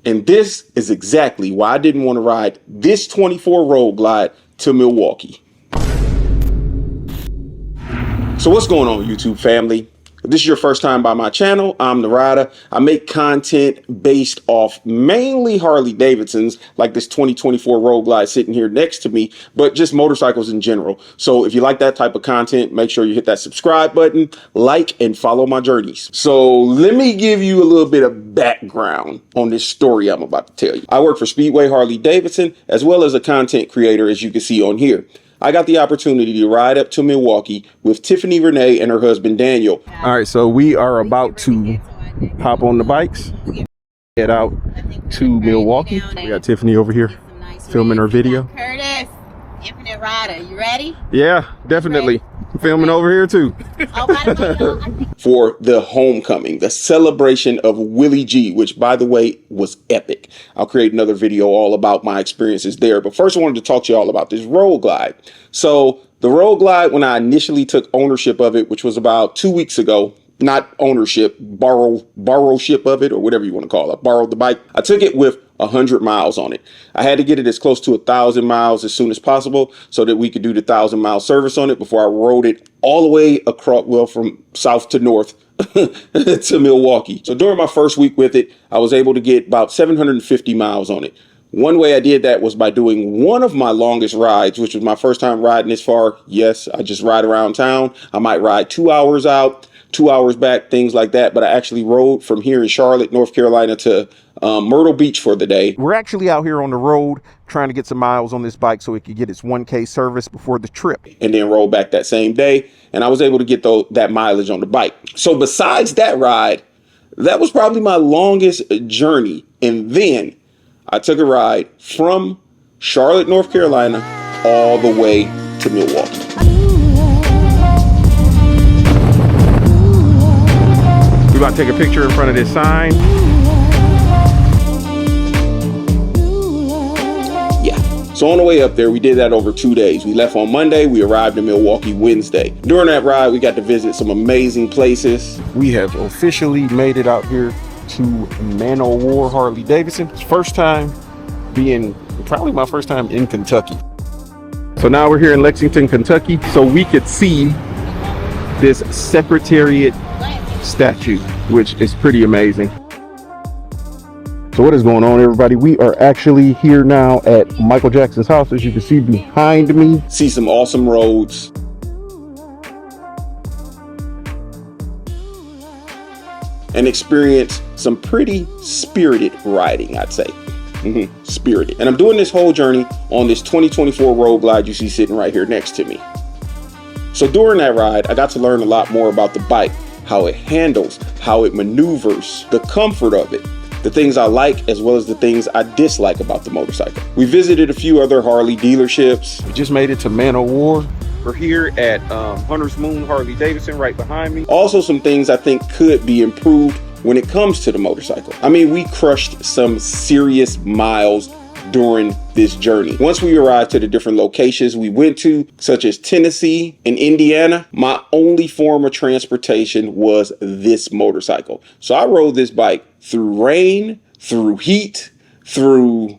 And this is exactly why I didn't want to ride this 24 Road Glide to Milwaukee. So what's going on, YouTube family? If this is your first time by my channel, I'm the Ryda. I make content based off mainly Harley Davidsons, like this 2024 Road Glide sitting here next to me, but just motorcycles in general. So if you like that type of content, make sure you hit that subscribe button, like, and follow my journeys. So let me give you a little bit of background on this story I'm about to tell you. I work for Speedway Harley Davidson, as well as a content creator, as you can see on here. I got the opportunity to ride up to Milwaukee with Tiffany Renee and her husband Daniel. All right, so we are about to hop on the bikes, head out to Milwaukee. We got Tiffany over here filming her video. Curtis, Infinit Ryda, you ready? Yeah, definitely. Filming over here too. For the homecoming, the celebration of Willie G, which by the way was epic. I'll create another video all about my experiences there. But first I wanted to talk to you all about this Road Glide. So the Road Glide, when I initially took ownership of it, which was about 2 weeks ago, not ownership, borrowship of it, or whatever you want to call it. I borrowed the bike. I took it with 100 miles on it. I had to get it as close to 1,000 miles as soon as possible so that we could do the 1,000-mile service on it before I rode it all the way across, well, from south to north to Milwaukee. So during my first week with it, I was able to get about 750 miles on it. One way I did that was by doing one of my longest rides, which was my first time riding this far. Yes, I just ride around town. I might ride 2 hours out, 2 hours back, things like that. But I actually rode from here in Charlotte, North Carolina to Myrtle Beach for the day. We're actually out here on the road trying to get some miles on this bike so it could get its 1K service before the trip, and then roll back that same day. And I was able to get that mileage on the bike. So besides that ride, that was probably my longest journey. And then I took a ride from Charlotte, North Carolina, all the way to Milwaukee. We're about to take a picture in front of this sign. So on the way up there, we did that over 2 days. We left on Monday, we arrived in Milwaukee Wednesday. During that ride, we got to visit some amazing places. We have officially made it out here to Man O' War Harley Davidson. First time being, probably my first time in Kentucky. So now we're here in Lexington, Kentucky, so we could see this Secretariat statue, which is pretty amazing. So what is going on, everybody? We are actually here now at Michael Jackson's house, as you can see behind me. See some awesome roads. And experience some pretty spirited riding, I'd say. Spirited. And I'm doing this whole journey on this 2024 Road Glide you see sitting right here next to me. So during that ride, I got to learn a lot more about the bike, how it handles, how it maneuvers, the comfort of it, the things I like as well as the things I dislike about the motorcycle. We visited a few other Harley dealerships. We just made it to Man O' War. We're here at Hunter's Moon Harley Davidson right behind me. Also some things I think could be improved when it comes to the motorcycle. I mean, we crushed some serious miles during this journey. Once we arrived to the different locations we went to, such as Tennessee and Indiana, my only form of transportation was this motorcycle. So I rode this bike through rain, through heat, through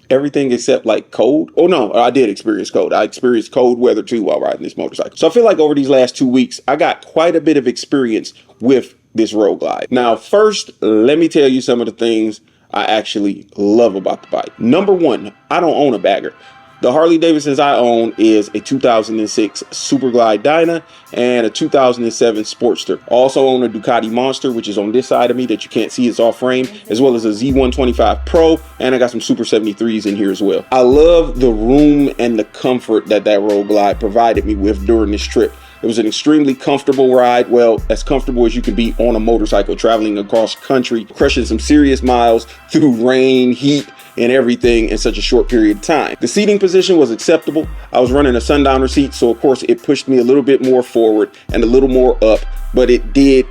everything except like cold. Oh no, I did experience cold. I experienced cold weather too while riding this motorcycle. So I feel like over these last 2 weeks, I got quite a bit of experience with this Road Glide. Now, first, let me tell you some of the things I actually love about the bike. Number one, I don't own a bagger. The Harley Davidsons I own is a 2006 Super Glide Dyna and a 2007 Sportster. Also own a Ducati Monster, which is on this side of me that you can't see, it's off frame, as well as a Z125 Pro, and I got some Super 73s in here as well. I love the room and the comfort that Road Glide provided me with during this trip. It was an extremely comfortable ride. Well, as comfortable as you can be on a motorcycle traveling across country, crushing some serious miles through rain, heat, and everything in such a short period of time. The seating position was acceptable. I was running a sundowner seat, so of course it pushed me a little bit more forward and a little more up, but it did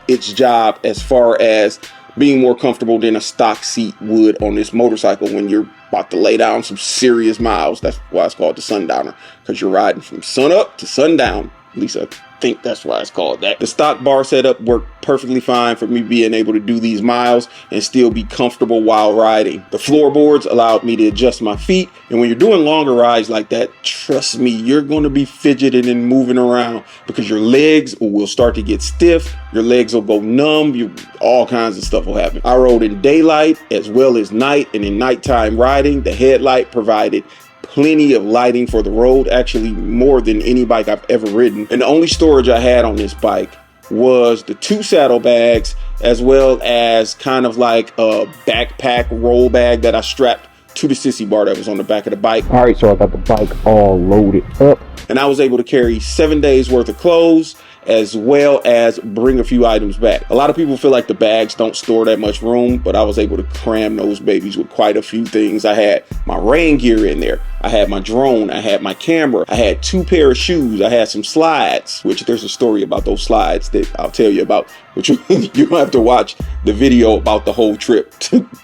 its job as far as being more comfortable than a stock seat would on this motorcycle when you're about to lay down some serious miles. That's why it's called the sundowner, because you're riding from sun up to sundown. At least think that's why it's called that. The stock bar setup worked perfectly fine for me being able to do these miles and still be comfortable while riding. The floorboards allowed me to adjust my feet, and when you're doing longer rides like that, trust me, you're going to be fidgeting and moving around because your legs will start to get stiff, your legs will go numb, all kinds of stuff will happen. I rode in daylight as well as night, and in nighttime riding, the headlight provided plenty of lighting for the road, actually more than any bike I've ever ridden. And the only storage I had on this bike was the 2 saddlebags, as well as kind of like a backpack roll bag that I strapped to the sissy bar that was on the back of the bike. All right, so I got the bike all loaded up. And I was able to carry 7 days worth of clothes, as well as bring a few items back. A lot of people feel like the bags don't store that much room, but I was able to cram those babies with quite a few things. I had my rain gear in there. I had my drone. I had my camera. I had 2 pair of shoes. I had some slides, which there's a story about those slides that I'll tell you about, which you'll have to watch the video about the whole trip.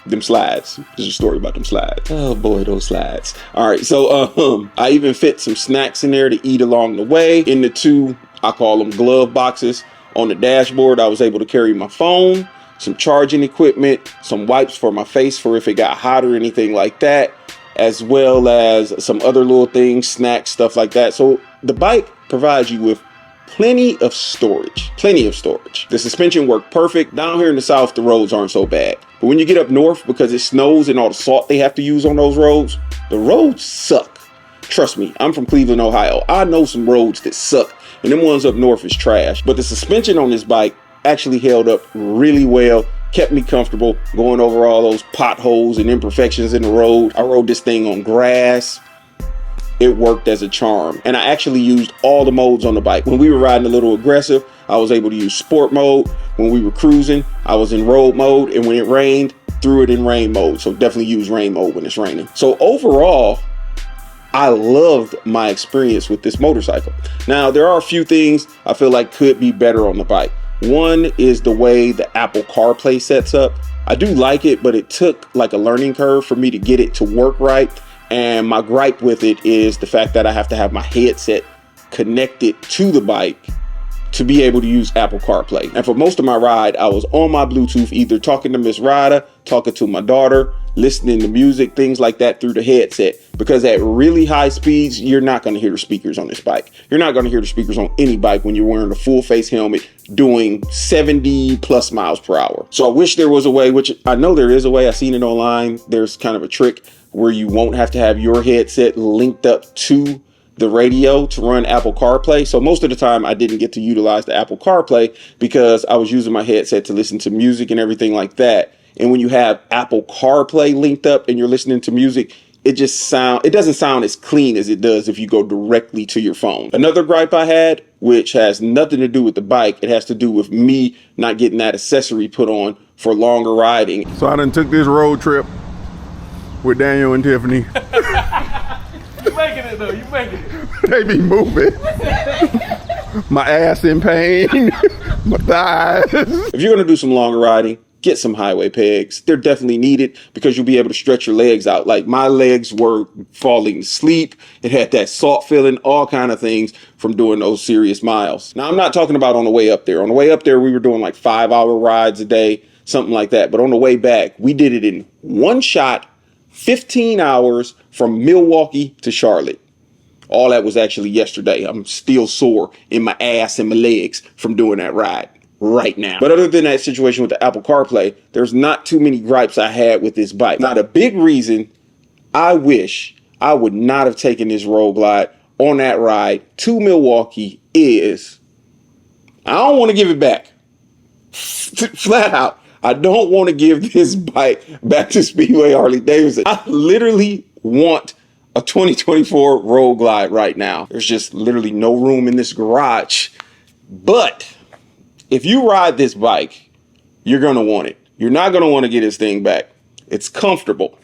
Them slides. There's a story about them slides. Oh boy, those slides. All right, so I even fit some snacks in there to eat along the way. In the 2, I call them glove boxes. On the dashboard, I was able to carry my phone, some charging equipment, some wipes for my face for if it got hot or anything like that, as well as some other little things, snacks, stuff like that. So the bike provides you with plenty of storage. The suspension worked perfect. Down here in the south, the roads aren't so bad. But when you get up north, because it snows and all the salt they have to use on those roads, the roads suck. Trust me, I'm from Cleveland, Ohio. I know some roads that suck, and them ones up north is trash. But the suspension on this bike actually held up really well, kept me comfortable going over all those potholes and imperfections in the road. I rode this thing on grass. It worked as a charm. And I actually used all the modes on the bike. When we were riding a little aggressive, I was able to use sport mode. When we were cruising, I was in road mode. And when it rained, threw it in rain mode. So definitely use rain mode when it's raining. So overall, I loved my experience with this motorcycle. Now, there are a few things I feel like could be better on the bike. One is the way the Apple CarPlay sets up. I do like it, but it took like a learning curve for me to get it to work right. And my gripe with it is the fact that I have to have my headset connected to the bike to be able to use Apple CarPlay. And for most of my ride, I was on my Bluetooth, either talking to Miss Ryda, talking to my daughter, listening to music, things like that through the headset. Because at really high speeds, you're not going to hear the speakers on this bike. You're not going to hear the speakers on any bike when you're wearing a full face helmet doing 70 plus miles per hour. So I wish there was a way, which I know there is a way. I've seen it online. There's kind of a trick where you won't have to have your headset linked up to the radio to run Apple CarPlay. So most of the time I didn't get to utilize the Apple CarPlay because I was using my headset to listen to music and everything like that. And when you have Apple CarPlay linked up and you're listening to music, it doesn't sound as clean as it does if you go directly to your phone. Another gripe I had, which has nothing to do with the bike, it has to do with me not getting that accessory put on for longer riding. So I done took this road trip with Daniel and Tiffany. You making it though, you making it. They be moving. My ass in pain, my thighs. If you're gonna do some longer riding, get some highway pegs. They're definitely needed because you'll be able to stretch your legs out. Like my legs were falling asleep. It had that salt feeling, all kind of things from doing those serious miles. Now I'm not talking about on the way up there. On the way up there, we were doing like 5-hour rides a day, something like that. But on the way back, we did it in one shot, 15 hours from Milwaukee to Charlotte. All that was actually yesterday. I'm still sore in my ass and my legs from doing that ride right now. But other than that situation with the Apple CarPlay, there's not too many gripes I had with this bike. Now, the big reason I wish I would not have taken this Road Glide on that ride to Milwaukee is I don't want to give it back. Flat out. I don't want to give this bike back to Speedway Harley Davidson. I literally want a 2024 Road Glide right now. There's just literally no room in this garage. But if you ride this bike, you're going to want it. You're not going to want to get this thing back. It's comfortable.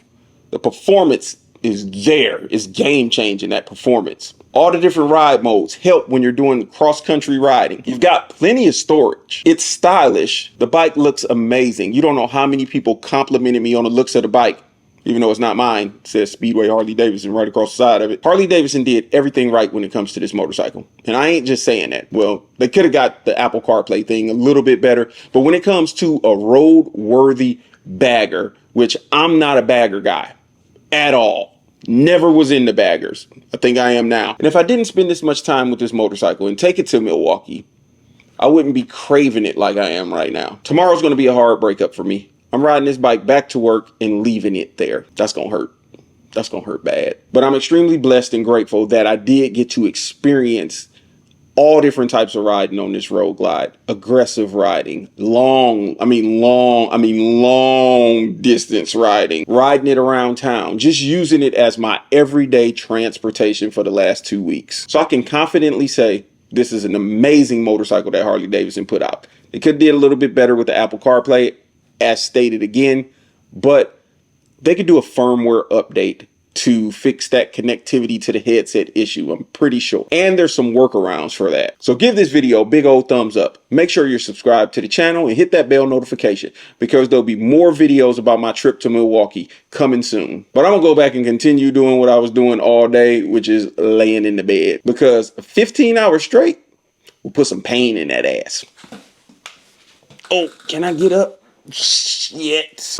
The performance is there. It's game changing, that performance. All the different ride modes help when you're doing cross-country riding. You've got plenty of storage. It's stylish. The bike looks amazing. You don't know how many people complimented me on the looks of the bike even though it's not mine. It says Speedway Harley Davidson right across the side of it. Harley Davidson did everything right when it comes to this motorcycle. And I ain't just saying that. Well, they could have got the Apple CarPlay thing a little bit better. But when it comes to a road-worthy bagger, which I'm not a bagger guy at all. Never was into baggers. I think I am now. And if I didn't spend this much time with this motorcycle and take it to Milwaukee, I wouldn't be craving it like I am right now. Tomorrow's going to be a hard breakup for me. I'm riding this bike back to work and leaving it there. That's going to hurt. That's going to hurt bad. But I'm extremely blessed and grateful that I did get to experience all different types of riding on this Road Glide. Aggressive riding, long distance riding, riding it around town, just using it as my everyday transportation for the last 2 weeks. So I can confidently say this is an amazing motorcycle that Harley Davidson put out. They could have did a little bit better with the Apple CarPlay, as stated again, but they could do a firmware update to fix that connectivity to the headset issue, I'm pretty sure. And there's some workarounds for that. So give this video a big old thumbs up. Make sure you're subscribed to the channel and hit that bell notification because there'll be more videos about my trip to Milwaukee coming soon. But I'm gonna go back and continue doing what I was doing all day, which is laying in the bed, because 15 hours straight will put some pain in that ass. Oh, can I get up? Shit.